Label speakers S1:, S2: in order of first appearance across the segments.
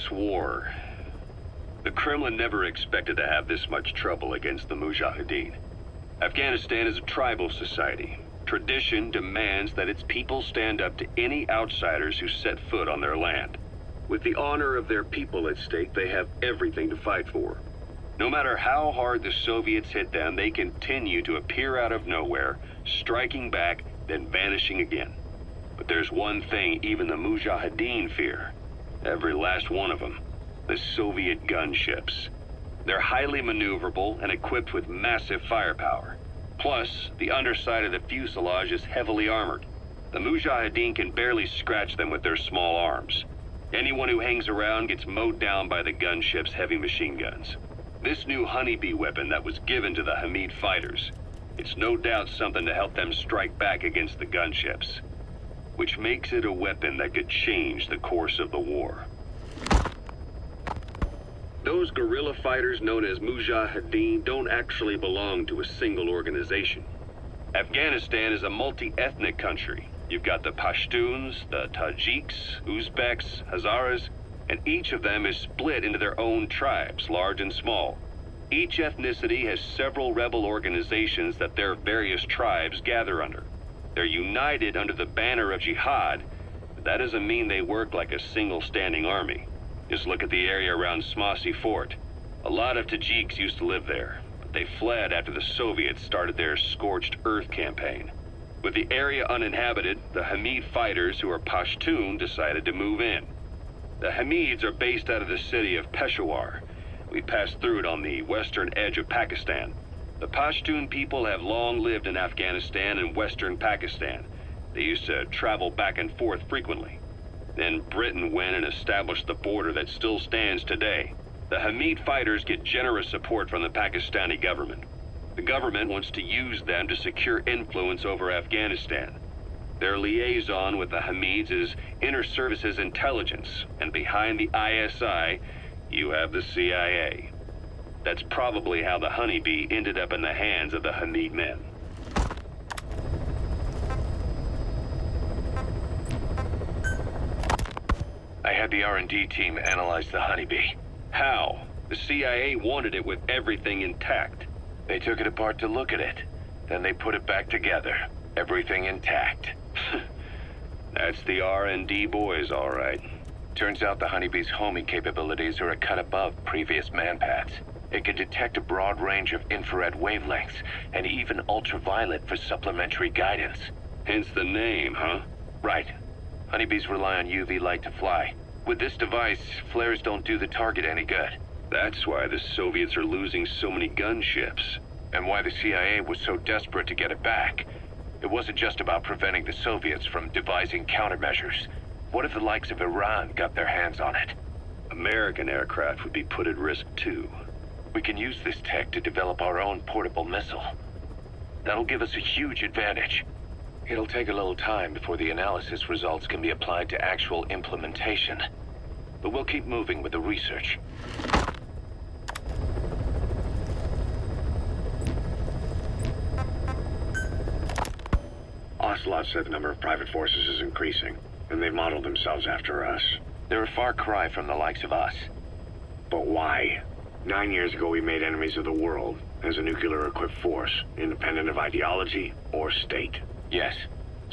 S1: this war, the Kremlin never expected to have this much trouble against the Mujahideen. Afghanistan is a tribal society. Tradition demands that its people stand up to any outsiders who set foot on their land. With the honor of their people at stake, they have everything to fight for. No matter how hard the Soviets hit them, they continue to appear out of nowhere, striking back, then vanishing again. But there's one thing even the Mujahideen fear. Every last one of them. The Soviet gunships. They're highly maneuverable and equipped with massive firepower. Plus, the underside of the fuselage is heavily armored. The Mujahideen can barely scratch them with their small arms. Anyone who hangs around gets mowed down by the gunship's heavy machine guns. This new honeybee weapon that was given to the Hamid fighters, it's no doubt something to help them strike back against the gunships, which makes it a weapon that could change the course of the war. Those guerrilla fighters known as Mujahideen don't actually belong to a single organization. Afghanistan is a multi-ethnic country. You've got the Pashtuns, the Tajiks, Uzbeks, Hazaras, and each of them is split into their own tribes, large and small. Each ethnicity has several rebel organizations that their various tribes gather under. They're united under the banner of jihad, but that doesn't mean they work like a single standing army. Just look at the area around Smasi Fort. A lot of Tajiks used to live there, but they fled after the Soviets started their Scorched Earth campaign. With the area uninhabited, the Hamid fighters, who are Pashtun, decided to move in. The Hamids are based out of the city of Peshawar. We passed through it on the western edge of Pakistan. The Pashtun people have long lived in Afghanistan and western Pakistan. They used to travel back and forth frequently. Then Britain went and established the border that still stands today. The Hamid fighters get generous support from the Pakistani government. The government wants to use them to secure influence over Afghanistan. Their liaison with the Hamids is Inter-Services Intelligence, and behind the ISI, you have the CIA. That's probably how the honeybee ended up in the hands of the Hamid men. I had the R&D team analyze the honeybee. How? The CIA wanted it with everything intact. They took it apart to look at it. Then they put it back together. Everything intact. That's the R&D boys, all right. Turns out the honeybee's homing capabilities are a cut above previous manpads. It can detect a broad range of infrared wavelengths and even ultraviolet for supplementary guidance. Hence the name, huh? Right. Honeybees rely on UV light to fly. With this device, flares don't do the target any good. That's why the Soviets are losing so many gunships. And why the CIA was so desperate to get it back. It wasn't just about preventing the Soviets from devising countermeasures. What if the likes of Iran got their hands on it? American aircraft would be put at risk too. We can use this tech to develop our own portable missile. That'll give us a huge advantage. It'll take a little time before the analysis results can be applied to actual implementation. But we'll keep moving with the research. Ocelot said the number of private forces is increasing, and they've modeled themselves after us. They're a far cry from the likes of us. But why? 9 years ago we made enemies of the world as a nuclear-equipped force, independent of ideology or state. Yes.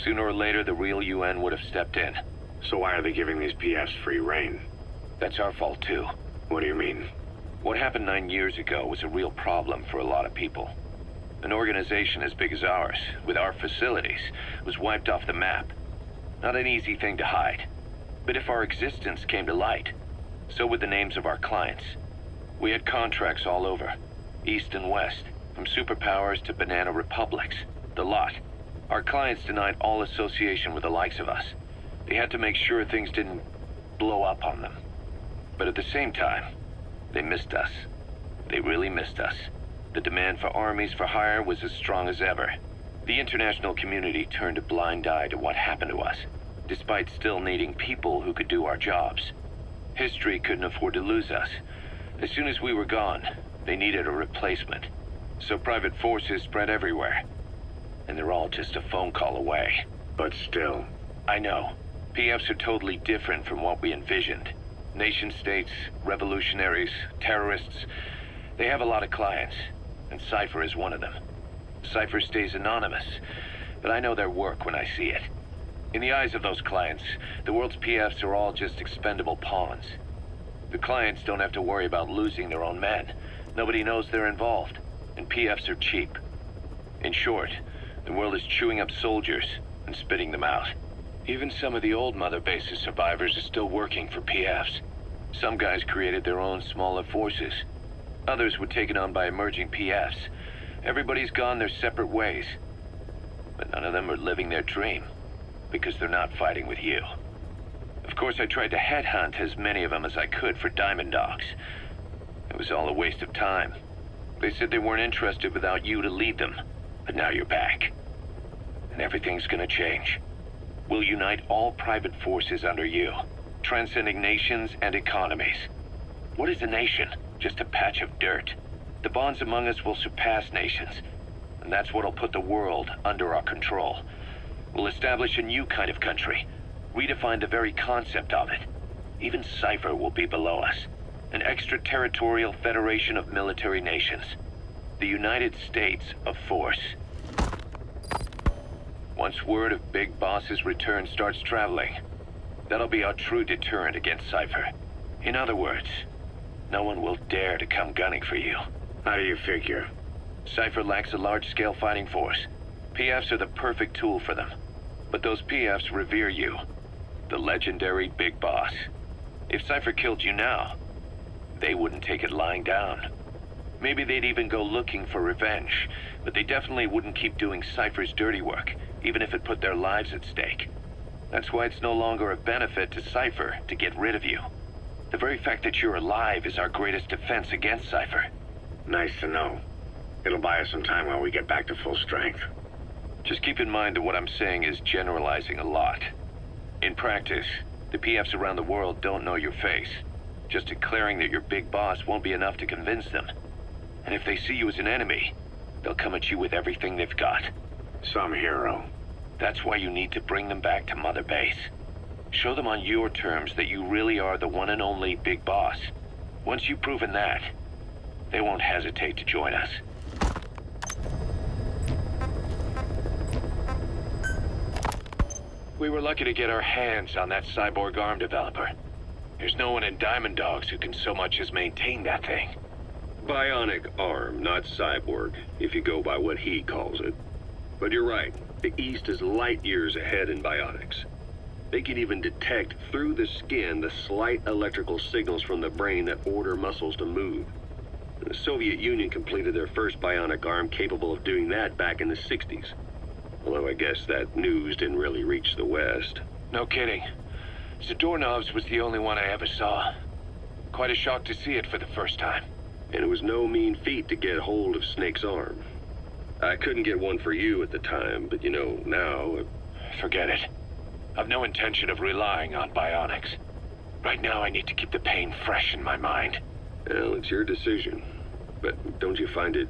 S1: Sooner or later, the real UN would have stepped in. So why are they giving these PFs free rein? That's our fault, too. What do you mean? What happened 9 years ago was a real problem for a lot of people. An organization as big as ours, with our facilities, was wiped off the map. Not an easy thing to hide. But if our existence came to light, so would the names of our clients. We had contracts all over, east and west, from superpowers to banana republics, the lot. Our clients denied all association with the likes of us. They had to make sure things didn't blow up on them. But at the same time, they missed us. They really missed us. The demand for armies for hire was as strong as ever. The international community turned a blind eye to what happened to us, despite still needing people who could do our jobs. History couldn't afford to lose us. As soon as we were gone, they needed a replacement. So private forces spread everywhere. And they're all just a phone call away. But still. I know. PFs are totally different from what we envisioned.
S2: Nation-states, revolutionaries, terrorists, they have a lot of clients, and Cypher is one of them. Cypher stays anonymous, but I know their work when I see it. In the eyes of those clients, the world's PFs are all just expendable pawns. The clients don't have to worry about losing their own men. Nobody knows they're involved, and PFs are cheap. In short, the world is chewing up soldiers and spitting them out. Even some of the old Mother Base's survivors are still working for PFs. Some guys created their own smaller forces. Others were taken on by emerging PFs. Everybody's gone their separate ways. But none of them are living their dream, because they're not fighting with you. Of course, I tried to headhunt as many of them as I could for Diamond Dogs. It was all a waste of time. They said they weren't interested without you to lead them, but now you're back. And everything's gonna change. We'll unite all private forces under you, transcending nations and economies. What is a nation? Just a patch of dirt. The bonds among us will surpass nations, and that's what'll put the world under our control. We'll establish a new kind of country, redefine the very concept of it. Even Cypher will be below us, an extraterritorial federation of military nations. The United States of Force. Once word of Big Boss's return starts traveling, that'll be our true deterrent against Cypher. In other words, no one will dare to come gunning for you.
S3: How do you figure?
S2: Cypher lacks a large-scale fighting force. PFs are the perfect tool for them. But those PFs revere you, the legendary Big Boss. If Cypher killed you now, they wouldn't take it lying down. Maybe they'd even go looking for revenge, but they definitely wouldn't keep doing Cypher's dirty work, even if it put their lives at stake. That's why it's no longer a benefit to Cypher to get rid of you. The very fact that you're alive is our greatest defense against Cypher.
S3: Nice to know. It'll buy us some time while we get back to full strength.
S2: Just keep in mind that what I'm saying is generalizing a lot. In practice, the PFs around the world don't know your face. Just declaring that you're Big Boss won't be enough to convince them. And if they see you as an enemy, they'll come at you with everything they've got.
S3: Some hero.
S2: That's why you need to bring them back to Mother Base. Show them on your terms that you really are the one and only Big Boss. Once you've proven that, they won't hesitate to join us. We were lucky to get our hands on that cyborg arm developer. There's no one in Diamond Dogs who can so much as maintain that thing.
S1: Bionic arm, not cyborg, if you go by what he calls it. But you're right, the East is light years ahead in bionics. They can even detect through the skin the slight electrical signals from the brain that order muscles to move. The Soviet Union completed their first bionic arm capable of doing that back in the 60s. Although I guess that news didn't really reach the West.
S2: No kidding. Zadorov's was the only one I ever saw. Quite a shock to see it for the first time.
S1: And it was no mean feat to get hold of Snake's arm. I couldn't get one for you at the time, but you know, now...
S2: Forget it. I've no intention of relying on bionics. Right now I need to keep the pain fresh in my mind.
S1: Well, it's your decision. But don't you find it...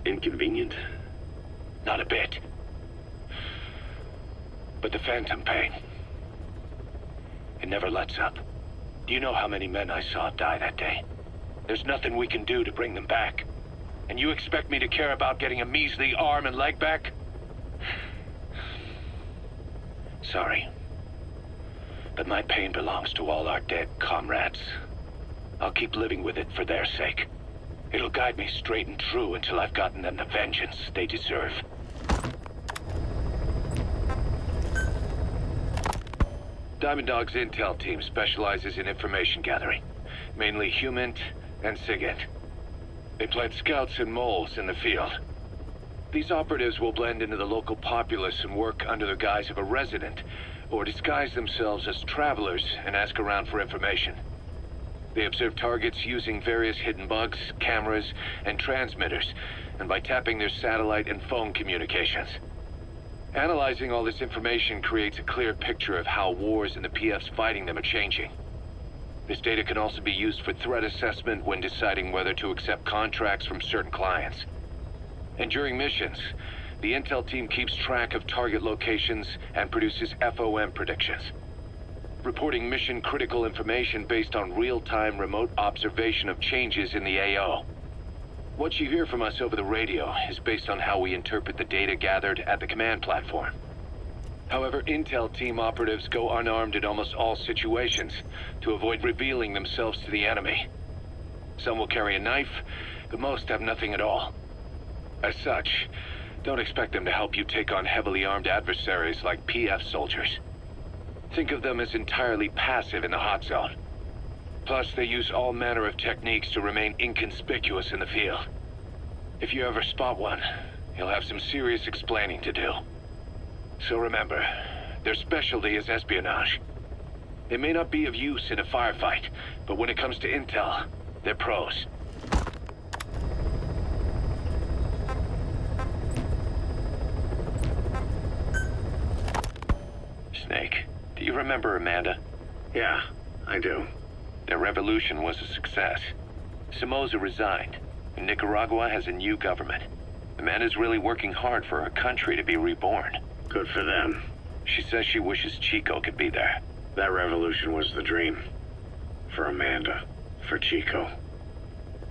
S1: inconvenient?
S2: Not a bit. But the 팬텀페인, it never lets up. Do you know how many men I saw die that day? There's nothing we can do to bring them back. And you expect me to care about getting a measly arm and leg back? Sorry. But my pain belongs to all our dead comrades. I'll keep living with it for their sake. It'll guide me straight and true until I've gotten them the vengeance they deserve. Diamond Dog's intel team specializes in information gathering, mainly HUMINT and SIGINT. They plant scouts and moles in the field. These operatives will blend into the local populace and work under the guise of a resident, or disguise themselves as travelers and ask around for information. They observe targets using various hidden bugs, cameras, and transmitters, and by tapping their satellite and phone communications. Analyzing all this information creates a clear picture of how wars and the PFs fighting them are changing. This data can also be used for threat assessment when deciding whether to accept contracts from certain clients. And during missions, the intel team keeps track of target locations and produces FOM predictions. reporting mission-critical information based on real-time remote observation of changes in the AO. What you hear from us over the radio is based on how we interpret the data gathered at the command platform. However, Intel team operatives go unarmed in almost all situations to avoid revealing themselves to the enemy. Some will carry a knife, but most have nothing at all. As such, don't expect them to help you take on heavily armed adversaries like PF soldiers. Think of them as entirely passive in the hot zone. Plus, they use all manner of techniques to remain inconspicuous in the field. If you ever spot one, you'll have some serious explaining to do. So remember, their specialty is espionage. They may not be of use in a firefight, but when it comes to intel, they're pros. Snake, do you remember Amanda?
S3: Yeah, I do.
S2: Their revolution was a success. Somoza resigned, and Nicaragua has a new government. Amanda's really working hard for her country to be reborn.
S3: Good for them.
S2: She says she wishes Chico could be there.
S3: That revolution was the dream. For Amanda, for Chico,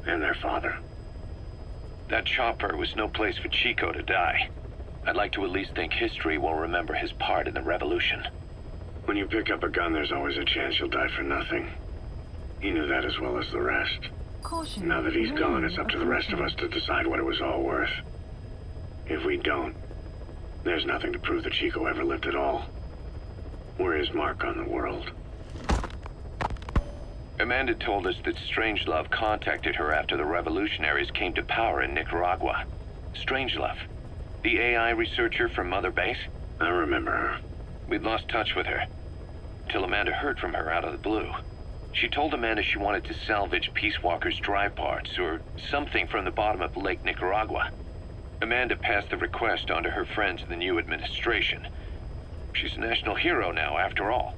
S3: and their father.
S2: That chopper was no place for Chico to die. I'd like to at least think history will remember his part in the revolution.
S3: When you pick up a gun, there's always a chance you'll die for nothing. He knew that as well as the rest.
S4: Caution.
S3: Now that he's gone, it's up to the rest of us to decide what it was all worth. If we don't, there's nothing to prove that Chico ever lived at all. We're his mark on the world.
S2: Amanda told us that Strangelove contacted her after the revolutionaries came to power in Nicaragua. Strangelove, the AI researcher from Mother Base?
S3: I remember her.
S2: We'd lost touch with her, till Amanda heard from her out of the blue. She told Amanda she wanted to salvage Peace Walker's drive parts, or something from the bottom of Lake Nicaragua. Amanda passed the request on to her friends in the new administration. She's a national hero now, after all.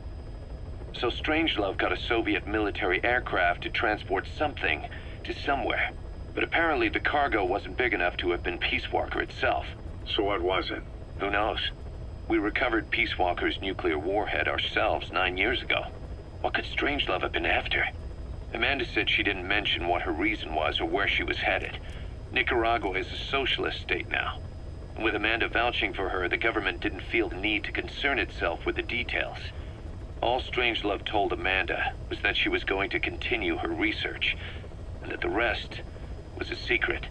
S2: So Strangelove got a Soviet military aircraft to transport something to somewhere. But apparently the cargo wasn't big enough to have been Peace Walker itself.
S3: So what was it?
S2: Who knows? We recovered Peace Walker's nuclear warhead ourselves 9 years ago. What could Strangelove have been after? Amanda said she didn't mention what her reason was or where she was headed. Nicaragua is a socialist state now. With Amanda vouching for her, the government didn't feel the need to concern itself with the details. All Strangelove told Amanda was that she was going to continue her research, and that the rest was a secret.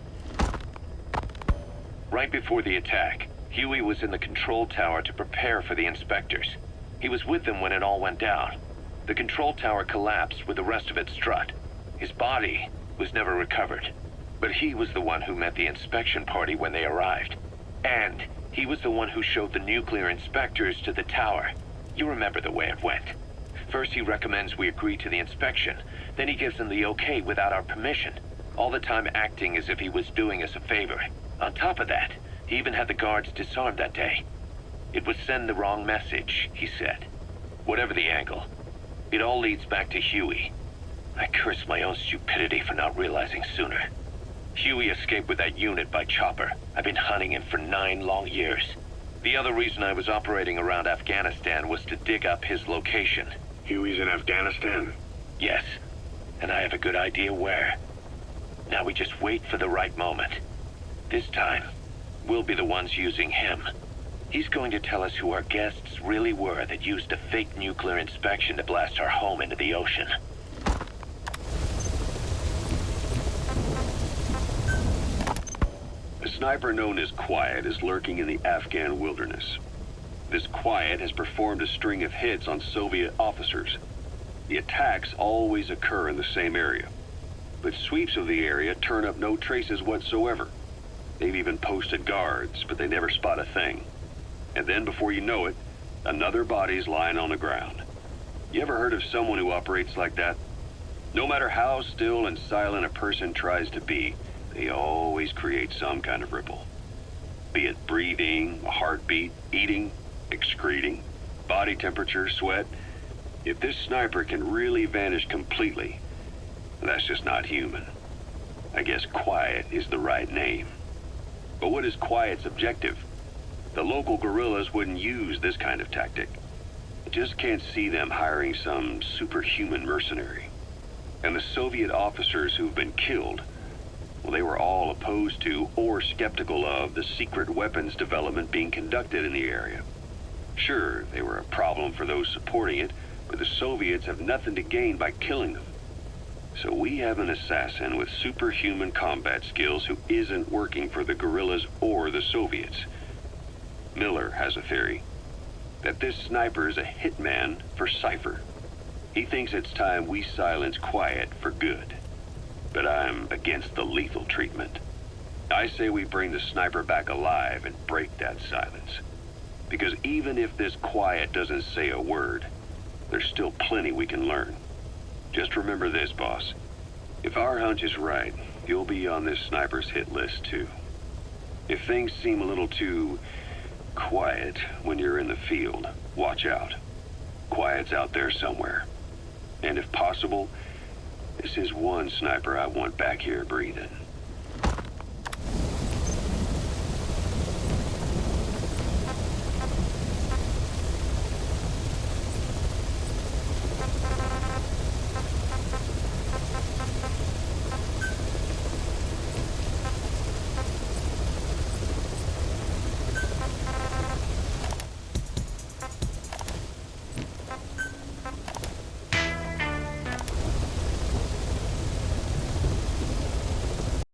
S2: Right before the attack, Huey was in the control tower to prepare for the inspectors. He was with them when it all went down. The control tower collapsed with the rest of it struck. His body was never recovered, but he was the one who met the inspection party when they arrived. And he was the one who showed the nuclear inspectors to the tower. You remember the way it went. First he recommends we agree to the inspection, then he gives them the okay without our permission, all the time acting as if he was doing us a favor. On top of that, he even had the guards disarmed that day. It would send the wrong message, he said. Whatever the angle, it all leads back to Huey. I curse my own stupidity for not realizing sooner. Huey escaped with that unit by chopper. I've been hunting him for 9 long years. The other reason I was operating around Afghanistan was to dig up his location.
S3: Huey's in Afghanistan?
S2: Yes, and I have a good idea where. Now we just wait for the right moment. This time, we'll be the ones using him. He's going to tell us who our guests really were that used a fake nuclear inspection to blast our home into the ocean.
S1: A sniper known as Quiet is lurking in the Afghan wilderness. This Quiet has performed a string of hits on Soviet officers. The attacks always occur in the same area, but sweeps of the area turn up no traces whatsoever. They've even posted guards, but they never spot a thing. And then before you know it, another body's lying on the ground. You ever heard of someone who operates like that? No matter how still and silent a person tries to be, they always create some kind of ripple. Be it breathing, a heartbeat, eating, excreting, body temperature, sweat. If this sniper can really vanish completely, that's just not human. I guess Quiet is the right name. But what is Quiet's objective? The local guerrillas wouldn't use this kind of tactic. just can't see them hiring some superhuman mercenary. And the Soviet officers who've been killed, well, they were all opposed to or skeptical of the secret weapons development being conducted in the area. Sure, they were a problem for those supporting it, but the Soviets have nothing to gain by killing them. So we have an assassin with superhuman combat skills who isn't working for the guerrillas or the Soviets. Miller has a theory that this sniper is a hitman for Cypher. He thinks it's time we silence Quiet for good. But I'm against the lethal treatment. I say we bring the sniper back alive and break that silence. Because even if this Quiet doesn't say a word, there's still plenty we can learn. Just remember this, boss. If our hunch is right, you'll be on this sniper's hit list too. If things seem a little too quiet when you're in the field, watch out. Quiet's out there somewhere. And if possible, this is one sniper I want back here breathing.